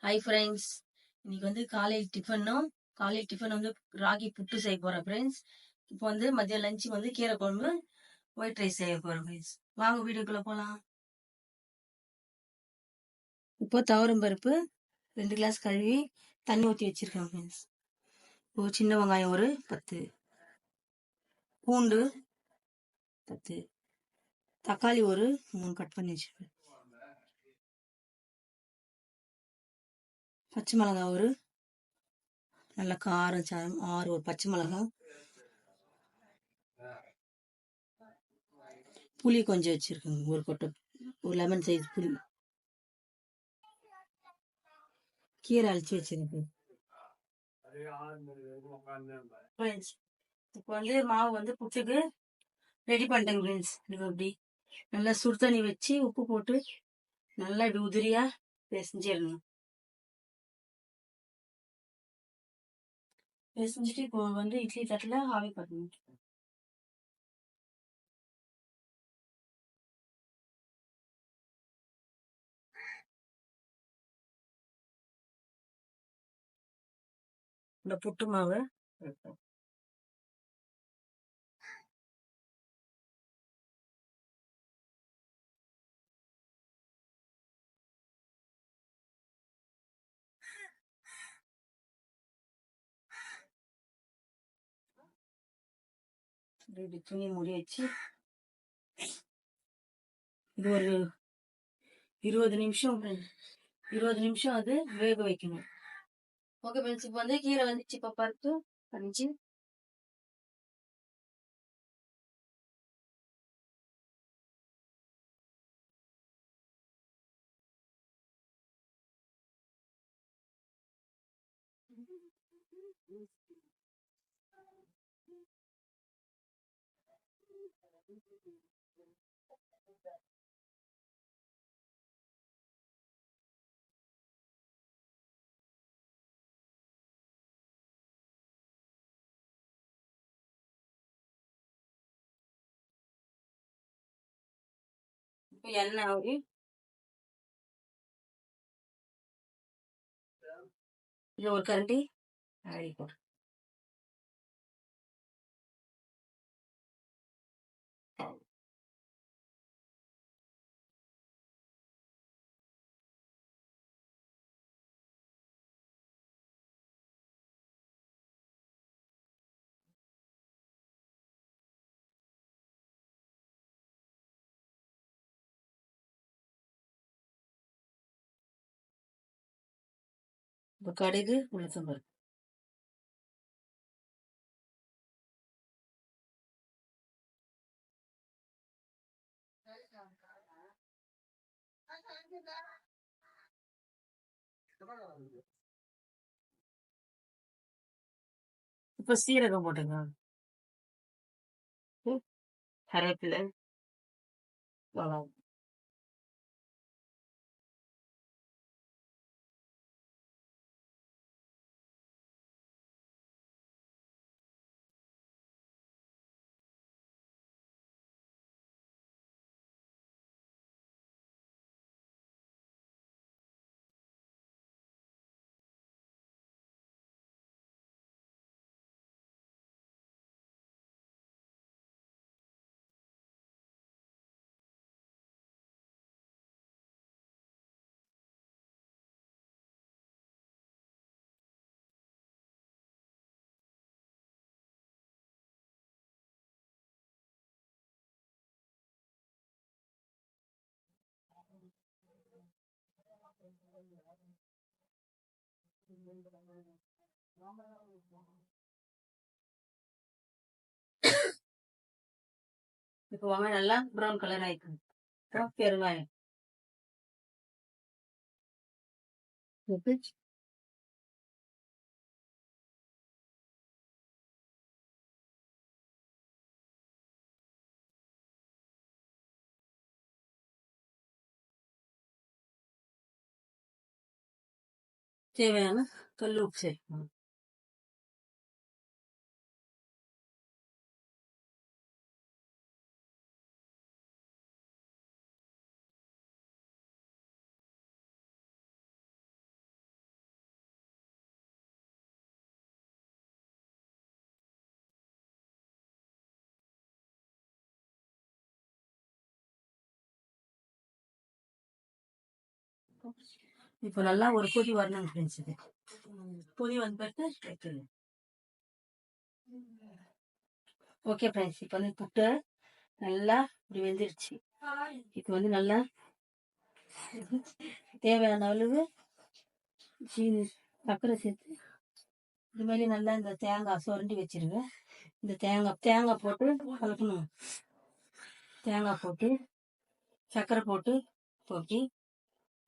Hi friends. இன்னைக்கு வந்து காலை டிஃபன் வந்து ராகி புட்டு செய்ய போறேன் ஃப்ரெண்ட்ஸ். இப்போ வந்து மதியம் லஞ்ச் வந்து கீரை குழம்பு, ஒயிட் ரைஸ் செய்ய போறேன் ஃப்ரெண்ட்ஸ். வாங்க வீடியோக்குள்ள போலாம். இப்போ துவரம் பருப்பு 2 கிளாஸ் கழுவி தண்ணி ஊற்றி வச்சிருக்கேன் ஃப்ரெண்ட்ஸ். இப்போ சின்ன வெங்காயம் ஒரு 10, பூண்டு 10, தக்காளி ஒரு 3 கட் பண்ணி வச்சிருக்கேன், பச்சை மிளகாய் ஒரு நல்ல காரம் சாரம் 6 ஒரு பச்சை மிளகாய், புளி கொஞ்சம் வச்சிருக்கேங்க, ஒரு கொட்டை, ஒரு லெமன் சைஸ் புளி, கீரை அழிச்சு வச்சிருக்கேன் ஃப்ரெண்ட்ஸ். இப்போ வந்து மாவு வந்து புட்டுக்கு ரெடி பண்ணிட்டேங்க ஃப்ரெண்ட்ஸ். இது அப்படி நல்லா சுடு தண்ணி வச்சு உப்பு போட்டு நல்லா இப்படி உதிரியா பிசைஞ்சிடணும். பிசைஞ்சிட்டு இப்போ வந்து இட்லி தட்டில் ஆவி பண்ணணும். இந்த புட்டு மாவு இப்படி துணி மூடி வச்சு இது ஒரு 20 நிமிஷம் 20 நிமிஷம் அது வேக வைக்கணும். Okay friends. இப்போ வந்து கீரை வந்துச்சு, இப்போ பருப்பு கஞ்சி இப்போ எண்ணெய் ஊறி இது ஒரு கரண்டி ஆடி போடு. இப்போ கடுகு உளுத்தம் பருப்பு இப்போ சீரகம் போட்டுங்க, கருவேப்பிலை, மிளகாய். இப்போ வெங்காயம் நல்லா ப்ரௌன் கலர் ஆயிக்கும். பெருங்காயம் தேவையான கல் உப்பு சேர்க்கணும். இப்போ நல்லா ஒரு கொதி வரணும் ஃப்ரெண்ட்ஸ். இது கொதி வந்து பிறகு ஓகே ஃப்ரெண்ட்ஸ். இப்போ வந்து புட்டு நல்லா இப்படி வெந்துருச்சு. இப்போ வந்து நல்லா தேவையான அளவு சீனி சர்க்கரை சேர்த்து இது மாதிரி நல்லா இந்த தேங்காய் சுரண்டி வச்சிருங்க. இந்த தேங்காய் போட்டு கலக்கணும். தேங்காய் போட்டு சர்க்கரை போட்டு போக்கி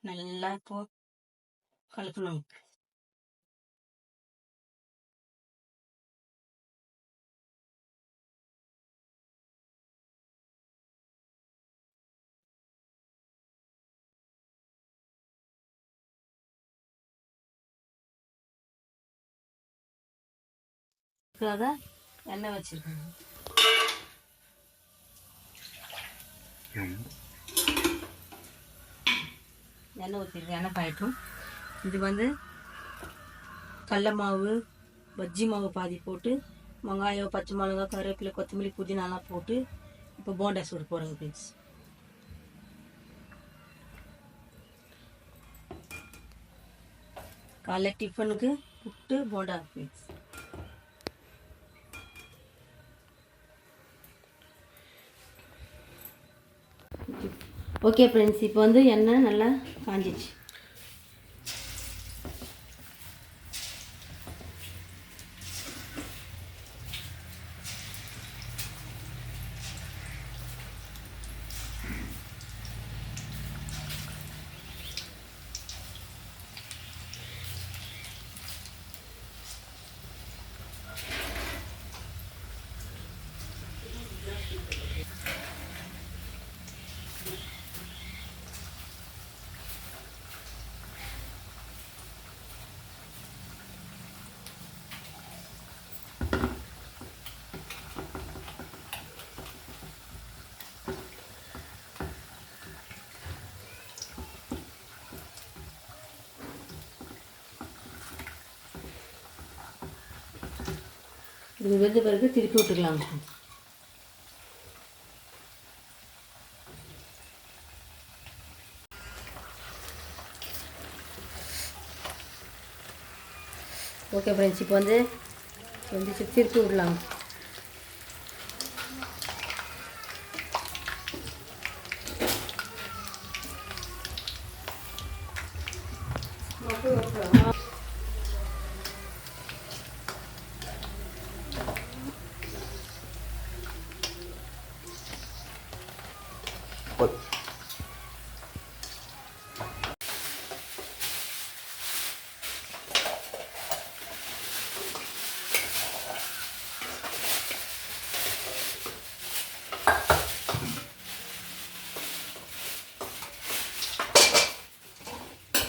நல்லா இப்போ கலக்கணும். எண்ணெய் வச்சிருக்கேன். எண்ணெய் ஊற்றிருக்கேன். எண்ணெய் காயட்டும். இது வந்து கடல மாவு பஜ்ஜி மாவு பாதி போட்டு வெங்காயம் பச்சை மிளகா கருவேப்பிலை கொத்தமல்லி புதினாலாம் போட்டு இப்போ போண்டா சுட போகிறேங்க ஃப்ரெண்ட்ஸ். காலைல டிஃபனுக்கு புட்டு போண்டா ஃப்ரெண்ட்ஸ். Okay friends. இப்போ வந்து எண்ணெய் நல்லா காஞ்சிச்சு. இது வெந்த பிறகு திருப்பி விட்டுக்கலாம். Okay friends. இப்போ வந்து திருப்பி விடலாம்.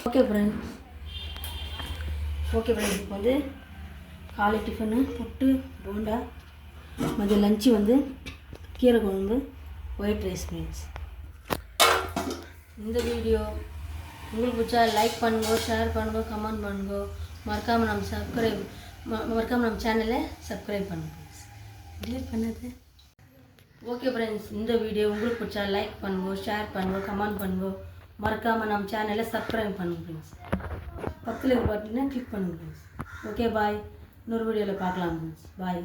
Okay friends. இப்போ வந்து காலை டிஃபனு புட்டு போண்டா, மதியம் லஞ்சு வந்து கீரை குழம்பு ஒயிட் ரைஸ் ஃப்ரெண்ட்ஸ். இந்த வீடியோ உங்களுக்கு பிடிச்சா லைக் பண்ணுங்க, ஷேர் பண்ணுங்க, கமெண்ட் பண்ணுங்க. மறக்காமல் நம்ம சேனலை சப்ஸ்கிரைப் பண்ணுங்க ஃப்ரெண்ட்ஸ். டிலீட் பண்ணது. Okay friends. இந்த வீடியோ உங்களுக்கு பிடிச்சா லைக் பண்ணுங்க, ஷேர் பண்ணுங்க, கமெண்ட் பண்ணுங்க. மறக்காமல் நம்ம சேனலை சப்ஸ்கிரைப் பண்ணுங்க ஃப்ரெண்ட்ஸ். பக்கத்தில் பார்த்தீங்கன்னா கிளிக் பண்ணுங்க ஃப்ரெண்ட்ஸ். Okay bye. இன்னொரு வீடியோவில் பார்க்கலாம் ஃப்ரெண்ட்ஸ். பாய்.